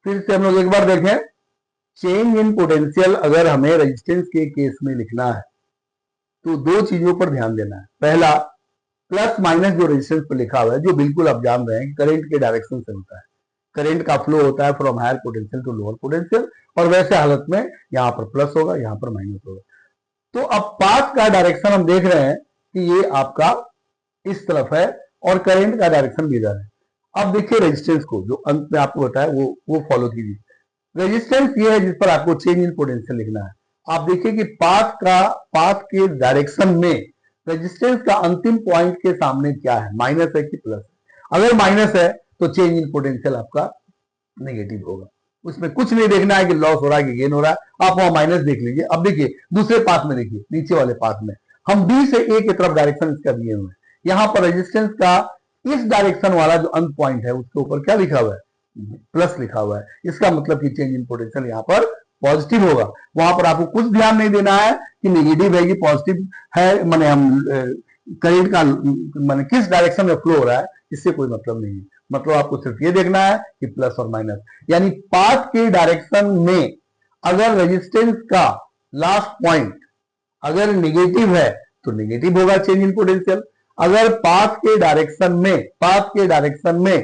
फिर से हम लोग एक बार देखें, चेंज इन पोटेंशियल अगर हमें रेजिस्टेंस के केस में लिखना है तो दो चीजों पर ध्यान देना है। पहला, प्लस माइनस जो रेजिस्टेंस पर लिखा हुआ है, जो बिल्कुल आप जान रहे हैं करंट के डायरेक्शन से होता है, करंट का फ्लो होता है from higher potential to lower potential, और वैसे हालत में यहाँ पर प्लस होगा, यहाँ पर माइनस होगा। तो अब पाथ का डायरेक्शन हम देख रहे हैं कि ये आपका इस तरफ है और करंट का डायरेक्शन भी इधर है। अब देखिए रेजिस्टेंस को, जो अंत में आपको बताया वो फॉलो कीजिए। रेजिस्टेंस ये है जिस पर आपको चेंज इन पोटेंशियल लिखना है। आप देखिए कि पाथ के डायरेक्शन में रेजिस्टेंस का अंतिम पॉइंट के सामने क्या है, माइनस है कि प्लस है। अगर माइनस है तो चेंज इन पोटेंशियल आपका नेगेटिव होगा, उसमें कुछ नहीं देखना है कि लॉस हो रहा है कि गेन हो रहा है, आप वहां माइनस देख लीजिए। अब देखिए दूसरे पाथ में, देखिए नीचे वाले पाथ में हम बी से ए की तरफ डायरेक्शन इसका दिए हुए हैं। यहाँ पर रेजिस्टेंस का इस डायरेक्शन वाला जो अंत पॉइंट है उसके ऊपर क्या लिखा हुआ है, प्लस लिखा हुआ है। इसका मतलब कि चेंज इन पोटेंशियल यहाँ पर पॉजिटिव होगा। वहां पर आपको कुछ ध्यान नहीं देना है कि नेगेटिव है कि पॉजिटिव है, माने हम करंट का माने किस डायरेक्शन में फ्लो हो रहा है, इससे कोई मतलब नहीं है। मतलब आपको सिर्फ ये देखना है कि प्लस और माइनस, यानी पाथ के डायरेक्शन में अगर रेजिस्टेंस का लास्ट पॉइंट अगर नेगेटिव है तो नेगेटिव होगा चेंज इन पोटेंशियल। अगर पाथ के डायरेक्शन में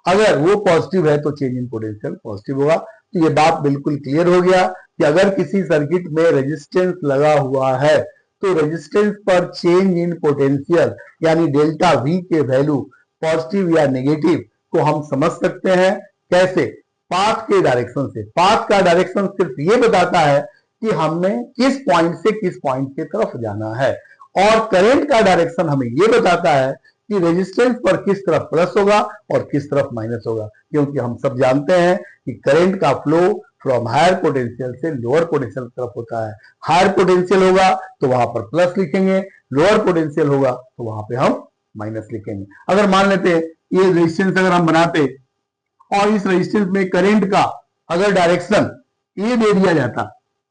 अगर वो पॉजिटिव है तो चेंज इन पोटेंशियल पॉजिटिव होगा। तो ये बात बिल्कुल क्लियर हो गया कि अगर किसी सर्किट में रेजिस्टेंस लगा हुआ है तो रेजिस्टेंस पर चेंज इन पोटेंशियल यानी डेल्टा वी के वैल्यू पॉजिटिव या नेगेटिव को हम समझ सकते हैं। कैसे? पाथ के डायरेक्शन से। पाथ का डायरेक्शन सिर्फ ये बताता है कि हमें किस पॉइंट से किस पॉइंट की तरफ जाना है, और करंट का डायरेक्शन हमें ये बताता है कि रेजिस्टेंस पर किस तरफ प्लस होगा और किस तरफ माइनस होगा। क्योंकि हम सब जानते हैं कि करंट का फ्लो फ्रॉम हायर पोटेंशियल से लोअर पोटेंशियल की तरफ होता है। हायर पोटेंशियल होगा तो वहां पर प्लस लिखेंगे, लोअर पोटेंशियल होगा तो वहां पे हम माइनस लिखेंगे। अगर मान लेते ये रेजिस्टेंस अगर हम बनाते और इस रेजिस्टेंस में करंट का अगर डायरेक्शन ये दे दिया जाता,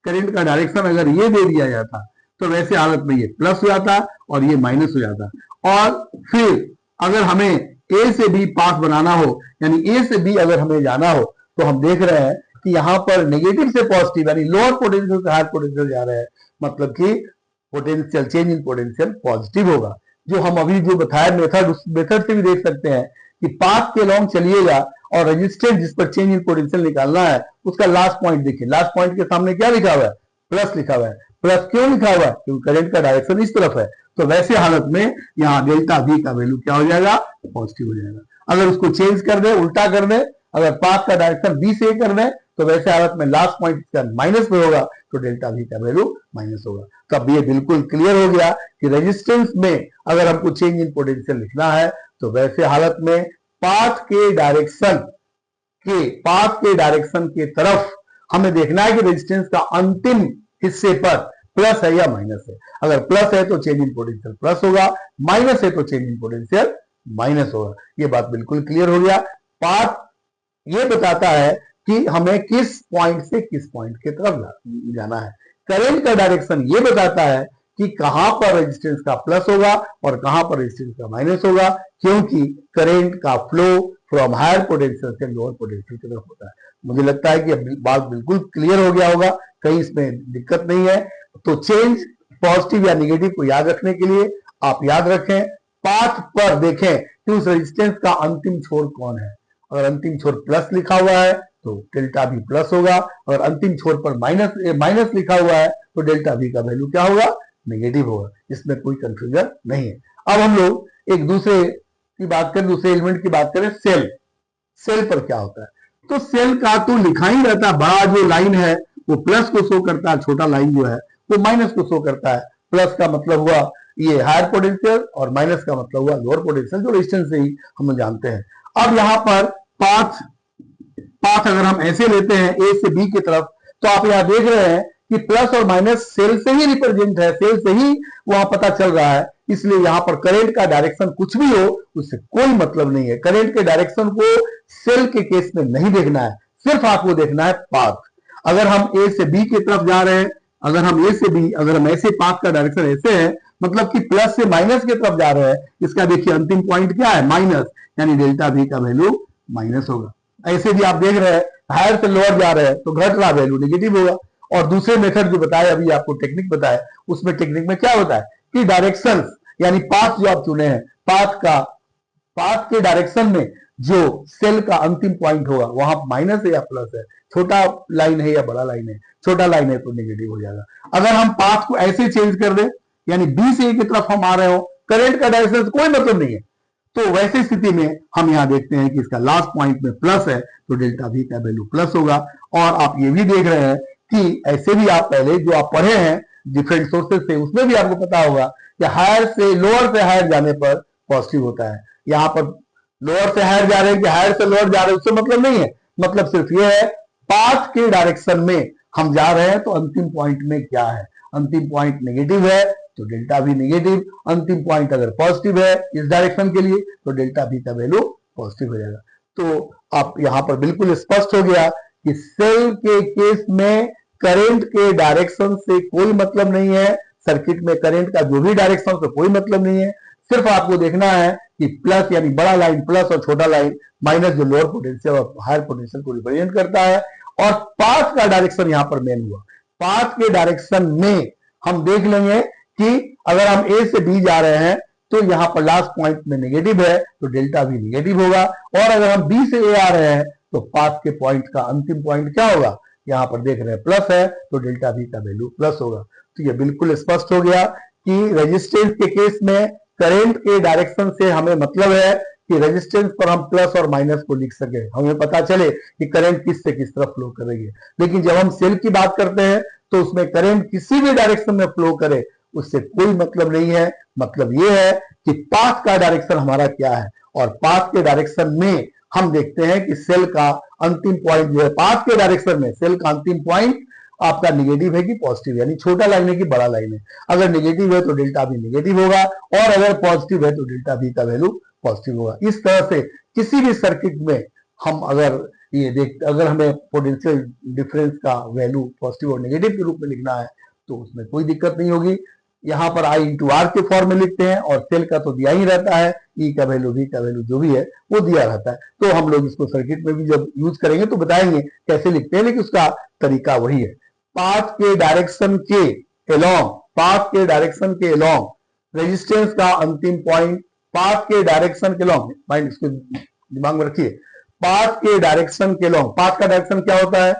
करंट का डायरेक्शन अगर ये दे दिया जाता तो वैसे हालत में ये प्लस हो जाता और ये माइनस हो जाता। और फिर अगर हमें ए से बी पाथ बनाना हो, यानी ए से बी अगर हमें जाना हो, तो हम देख रहे हैं कि यहां पर नेगेटिव से पॉजिटिव यानी लोअर पोटेंशियल से हायर पोटेंशियल जा रहे हैं, मतलब कि potential change in potential positive होगा। जो हम अभी जो बताया मेथड, उस मेथड से भी देख सकते हैं कि पाथ के लॉन्ग चलिएगा और रेजिस्टेंस जिस पर चेंज इन पोटेंशियल निकालना है उसका लास्ट पॉइंट देखिए, लास्ट पॉइंट के सामने क्या लिखा हुआ है, प्लस लिखा हुआ है। प्लस क्यों लिखा हुआ है? क्योंकि करंट का डायरेक्शन इस तरफ है। तो वैसे हालत में यहाँ डेल्टा वी का वैल्यू क्या हो जाएगा, पॉजिटिव हो जाएगा। अगर उसको चेंज कर दे, उल्टा कर दे, अगर पाथ का डायरेक्शन बी से कर दे तो वैसे हालत में लास्ट पॉइंट इसका माइनस में होगा तो डेल्टा वी का वैल्यू माइनस होगा। तो अब ये बिल्कुल क्लियर हो गया कि रेजिस्टेंस में अगर हमको चेंज इन पोटेंशियल लिखना है तो वैसे हालत में पाथ के डायरेक्शन के तरफ हमें देखना है कि रेजिस्टेंस का अंतिम हिस्से पर प्लस है या माइनस है। अगर प्लस है तो चेंज इन पोटेंशियल प्लस होगा, माइनस है तो चेंज इन पोटेंशियल माइनस होगा। ये बात बिल्कुल क्लियर हो गया। पाथ ये बताता है कि हमें किस पॉइंट से किस पॉइंट की तरफ जाना है। करंट का डायरेक्शन ये बताता है कि कहां पर रेजिस्टेंस का प्लस होगा और कहां पर रेजिस्टेंस का माइनस होगा, क्योंकि करंट का फ्लो फ्रॉम हायर पोटेंशियल से लोअर पोटेंशियल की तरफ होता है। मुझे लगता है कि बात बिल्कुल क्लियर हो गया होगा, कहीं इसमें दिक्कत नहीं है। तो चेंज पॉजिटिव या नेगेटिव को याद रखने के लिए आप याद रखें, पाथ पर देखें कि उस रेजिस्टेंस का अंतिम छोर कौन है। अगर अंतिम छोर प्लस लिखा हुआ है तो डेल्टा भी प्लस होगा, अगर अंतिम छोर पर माइनस लिखा हुआ है तो डेल्टा वी का वैल्यू क्या होगा, नेगेटिव होगा। इसमें कोई कंफ्यूजन नहीं है। अब हम लोग एक दूसरे की बात करें, दूसरे एलिमेंट की बात करें, सेल। सेल पर क्या होता है? तो सेल का तो लिखा ही रहता है, बड़ा जो लाइन है वो प्लस को शो करता है, छोटा लाइन जो है वो माइनस को शो करता है। प्लस का मतलब हुआ ये हायर पोटेंशियल और माइनस का मतलब हुआ लोअर पोटेंशियल, जो रेजिस्टेंस से ही हम जानते हैं। अब यहाँ पर पाथ अगर हम ऐसे लेते हैं ए से बी की तरफ, तो आप यहाँ देख रहे हैं कि प्लस और माइनस सेल से ही रिप्रेजेंट है, सेल से ही वहां पता चल रहा है। इसलिए यहां पर करंट का डायरेक्शन कुछ भी हो उससे कोई मतलब नहीं है। करंट के डायरेक्शन को सेल के केस में नहीं देखना है, सिर्फ आपको देखना है पाथ। अगर हम ए से बी की तरफ जा रहे हैं, अगर हम ऐसे पाथ का डायरेक्शन ऐसे है, मतलब कि प्लस से माइनस की तरफ जा रहे हैं, इसका देखिए अंतिम पॉइंट क्या है, माइनस, यानी डेल्टा वी का वैल्यू माइनस होगा। ऐसे भी आप देख रहे हैं हायर से लोअर जा रहे हैं तो घट रहा वैल्यू नेगेटिव होगा। और दूसरे मेथड जो बताया अभी आपको टेक्निक बताया, उसमें टेक्निक में क्या होता है कि डायरेक्शन यानी पाथ जो आप चुने हैं, पाथ के डायरेक्शन में जो सेल का अंतिम पॉइंट होगा वहां माइनस है या प्लस है, छोटा लाइन है या बड़ा लाइन है, छोटा लाइन है तो नेगेटिव हो जाएगा। अगर हम पाथ को ऐसे चेंज कर दें यानी बी से ए की तरफ हम आ रहे हो, करंट का डायरेक्शन कोई मतलब नहीं है, तो वैसी स्थिति में हम यहां देखते हैं कि इसका लास्ट पॉइंट में प्लस है तो डेल्टा वी का वैल्यू प्लस होगा। और आप ये भी देख रहे हैं कि ऐसे भी आप पहले जो आप पढ़े हैं डिफरेंट सोर्सेज से, उसमें भी आपको पता होगा कि हायर से लोअर से हायर जाने पर पॉजिटिव होता है। यहाँ पर लोअर से हायर जा रहे हैं कि हायर से लोअर जा रहे हैं उससे मतलब नहीं है, मतलब सिर्फ ये है पाथ के डायरेक्शन में हम जा रहे हैं तो अंतिम पॉइंट में क्या है, अंतिम पॉइंट नेगेटिव है तो डेल्टा भी नेगेटिव, अंतिम पॉइंट अगर पॉजिटिव है इस डायरेक्शन के लिए तो डेल्टा भी का वैल्यू पॉजिटिव हो जाएगा। तो आप यहां पर बिल्कुल स्पष्ट हो गया कि सेल के केस में करंट के डायरेक्शन से कोई मतलब नहीं है, सर्किट में करंट का जो भी डायरेक्शन से कोई मतलब नहीं है, सिर्फ आपको देखना है कि प्लस यानी बड़ा लाइन प्लस और छोटा लाइन माइनस जो लोअर पोटेंशियल और हायर पोटेंशियल को रिप्रेजेंट करता है। और पाथ का डायरेक्शन यहां पर मेन हुआ, पाथ के डायरेक्शन में हम देख लेंगे कि अगर हम ए से बी जा रहे हैं तो यहां पर लास्ट पॉइंट में नेगेटिव है तो डेल्टा भी नेगेटिव होगा, और अगर हम बी से ए आ रहे हैं तो पाथ के पॉइंट का अंतिम पॉइंट क्या होगा, यहां पर देख रहे हैं प्लस है तो डेल्टा भी का वैल्यू प्लस होगा। तो ये बिल्कुल स्पष्ट हो गया कि रेजिस्टेंस के केस में करंट के डायरेक्शन से हमें मतलब है कि रेजिस्टेंस पर हम प्लस और माइनस को लिख सके, हमें पता चले कि करंट किस से किस तरफ फ्लो करेगी। लेकिन जब हम सेल की बात करते हैं तो उसमें करंट किसी भी डायरेक्शन में फ्लो करे उससे कोई मतलब नहीं है, मतलब ये है कि पाथ का डायरेक्शन हमारा क्या है, और पाथ के डायरेक्शन में हम देखते हैं कि सेल का अंतिम पॉइंट जो है, पाथ के डायरेक्शन में सेल का अंतिम पॉइंट आपका नेगेटिव है कि पॉजिटिव, यानी छोटा लाइन है कि बड़ा लाइन है। अगर नेगेटिव है तो डेल्टा भी नेगेटिव होगा, और अगर पॉजिटिव है तो डेल्टा भी का वैल्यू पॉजिटिव होगा। इस तरह से किसी भी सर्किट में हम अगर ये देख, अगर हमें पोटेंशियल डिफरेंस का वैल्यू पॉजिटिव और नेगेटिव के रूप में लिखना है तो उसमें कोई दिक्कत नहीं होगी। यहाँ पर I इंटू आर के फॉर्म में लिखते हैं, और सेल का तो दिया ही रहता है, ई का वैल्यू वी का वैल्यू जो भी है वो दिया रहता है। तो हम लोग इसको सर्किट में भी जब यूज करेंगे तो बताएंगे कैसे लिखते हैं, लेकिन उसका तरीका वही है। पाथ के डायरेक्शन के एलोंग, पाथ के डायरेक्शन के एलोंग रेजिस्टेंस का अंतिम पॉइंट, पाथ के डायरेक्शन के एलोंग, माइंड इसको दिमाग में रखिए, पाथ के डायरेक्शन के एलोंग, पाथ का डायरेक्शन क्या होता है,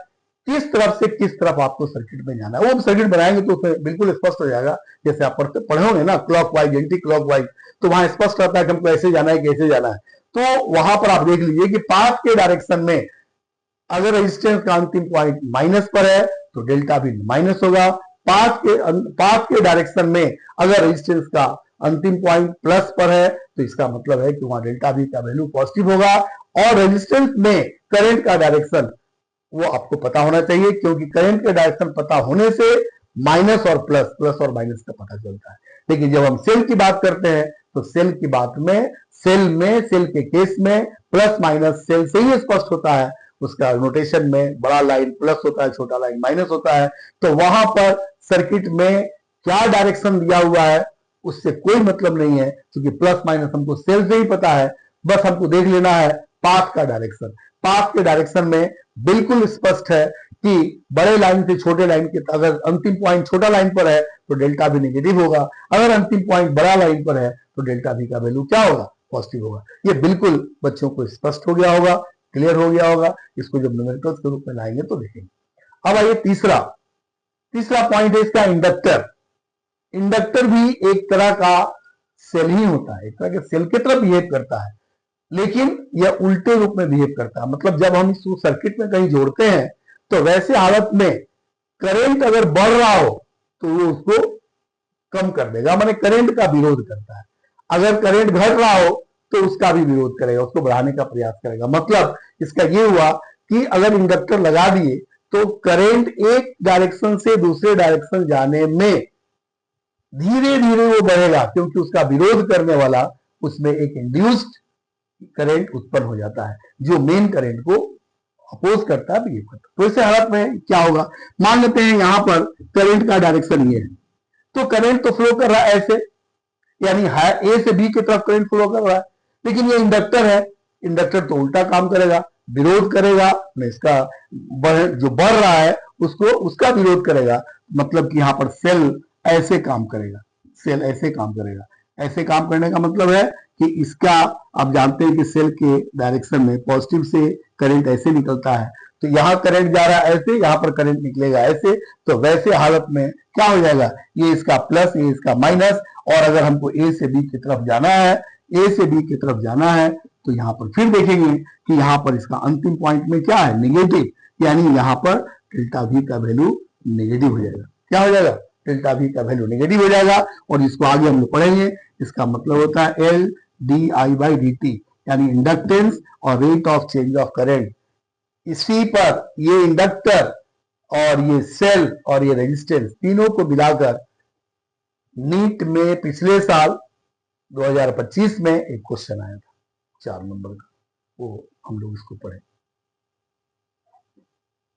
किस तरफ से किस तरफ आपको सर्किट में जाना है। वो सर्किट बनाएंगे तो उसमें बिल्कुल स्पष्ट हो जाएगा, जैसे आप पढ़े होंगे ना clock wise anti clock wise, तो वहां स्पष्ट रहता है कि हमको ऐसे जाना है कैसे जाना है। तो वहां पर आप देख लीजिए कि पाथ के डायरेक्शन में अगर रेजिस्टेंस का अंतिम पॉइंट माइनस पर है तो डेल्टा भी माइनस होगा, पाथ के डायरेक्शन में अगर रेजिस्टेंस का अंतिम पॉइंट प्लस पर है तो इसका मतलब है कि वहां डेल्टा भी का वैल्यू पॉजिटिव होगा। और रेजिस्टेंस में करंट का डायरेक्शन वो आपको पता होना चाहिए, क्योंकि करंट के डायरेक्शन पता होने से माइनस और प्लस, प्लस और माइनस का पता चलता है। लेकिन जब हम सेल की बात करते हैं तो सेल की बात में सेल के केस में प्लस माइनस सेल से ही स्पष्ट होता है, उसका नोटेशन में बड़ा लाइन प्लस होता है, छोटा लाइन माइनस होता है। तो वहां पर सर्किट में क्या डायरेक्शन दिया हुआ है उससे कोई मतलब नहीं है, क्योंकि प्लस माइनस हमको सेल से ही पता है। बस हमको देख लेना है पाथ का डायरेक्शन, पाथ के डायरेक्शन में बिल्कुल स्पष्ट है कि बड़े लाइन से छोटे लाइन के, अगर अंतिम पॉइंट छोटा लाइन पर है तो डेल्टा भी नेगेटिव होगा, अगर अंतिम पॉइंट बड़ा लाइन पर है तो डेल्टा भी का वैल्यू क्या होगा, पॉजिटिव होगा। ये बिल्कुल बच्चों को स्पष्ट हो गया होगा, क्लियर हो गया होगा। इसको जब न्यूमेरिकल्स के रूप में लाएंगे तो देखेंगे। अब आइए तीसरा पॉइंट है इसका इंडक्टर। इंडक्टर भी एक तरह का सेल ही होता है, एक तरह के सेल की तरह बिहेव करता है, लेकिन यह उल्टे रूप में बिहेव करता है। मतलब जब हम इसको सर्किट में कहीं जोड़ते हैं तो वैसे हालत में करंट अगर बढ़ रहा हो तो वो उसको कम कर देगा, माने करंट का विरोध करता है। अगर करंट घट रहा हो तो उसका भी विरोध करेगा, उसको बढ़ाने का प्रयास करेगा। मतलब इसका ये हुआ कि अगर इंडक्टर लगा दिए तो करंट एक डायरेक्शन से दूसरे डायरेक्शन जाने में धीरे धीरे वो बढ़ेगा, क्योंकि उसका विरोध करने वाला उसमें एक इंड्यूस्ड करंट उत्पन्न हो जाता है जो मेन करंट को अपोज करता है, बिहेव करता है। तो इस हालत में क्या होगा, मान लेते हैं यहां पर करंट का डायरेक्शन ये है, तो करंट तो फ्लो कर रहा है ऐसे, यानी ए से बी की तरफ करंट फ्लो कर रहा है, लेकिन ये इंडक्टर है, इंडक्टर तो उल्टा काम करेगा, विरोध करेगा, इसका जो बढ़ रहा है उसको उसका विरोध करेगा, मतलब कि यहाँ पर सेल ऐसे काम करेगा, सेल ऐसे काम करेगा। ऐसे काम करने का मतलब है कि इसका, आप जानते हैं कि सेल के डायरेक्शन में पॉजिटिव से करंट ऐसे निकलता है, तो यहाँ करंट जा रहा है ऐसे, यहाँ पर करंट निकलेगा ऐसे, तो वैसे हालत में क्या हो जाएगा, ये इसका प्लस, ये इसका माइनस, और अगर हमको ए से बी की तरफ जाना है, ए से बी की तरफ जाना है, तो यहाँ पर फिर देखेंगे कि यहाँ पर इसका अंतिम पॉइंट में क्या है, निगेटिव, यानी यहाँ पर डेल्टा वी का वैल्यू नेगेटिव हो जाएगा। क्या हो जाएगा, डेल्टा वी का वैल्यू नेगेटिव हो जाएगा, और इसको आगे हम लोग पढ़ेंगे। इसका मतलब होता है L D I by D T, यानी इंडक्टेंस और rate of change of current. इसी पर ये इंडक्टर और ये सेल और ये रेजिस्टेंस तीनों को मिलाकर नीट में पिछले साल 2025 में एक क्वेश्चन आया था 4 नंबर का, वो हम लोग इसको पढ़े।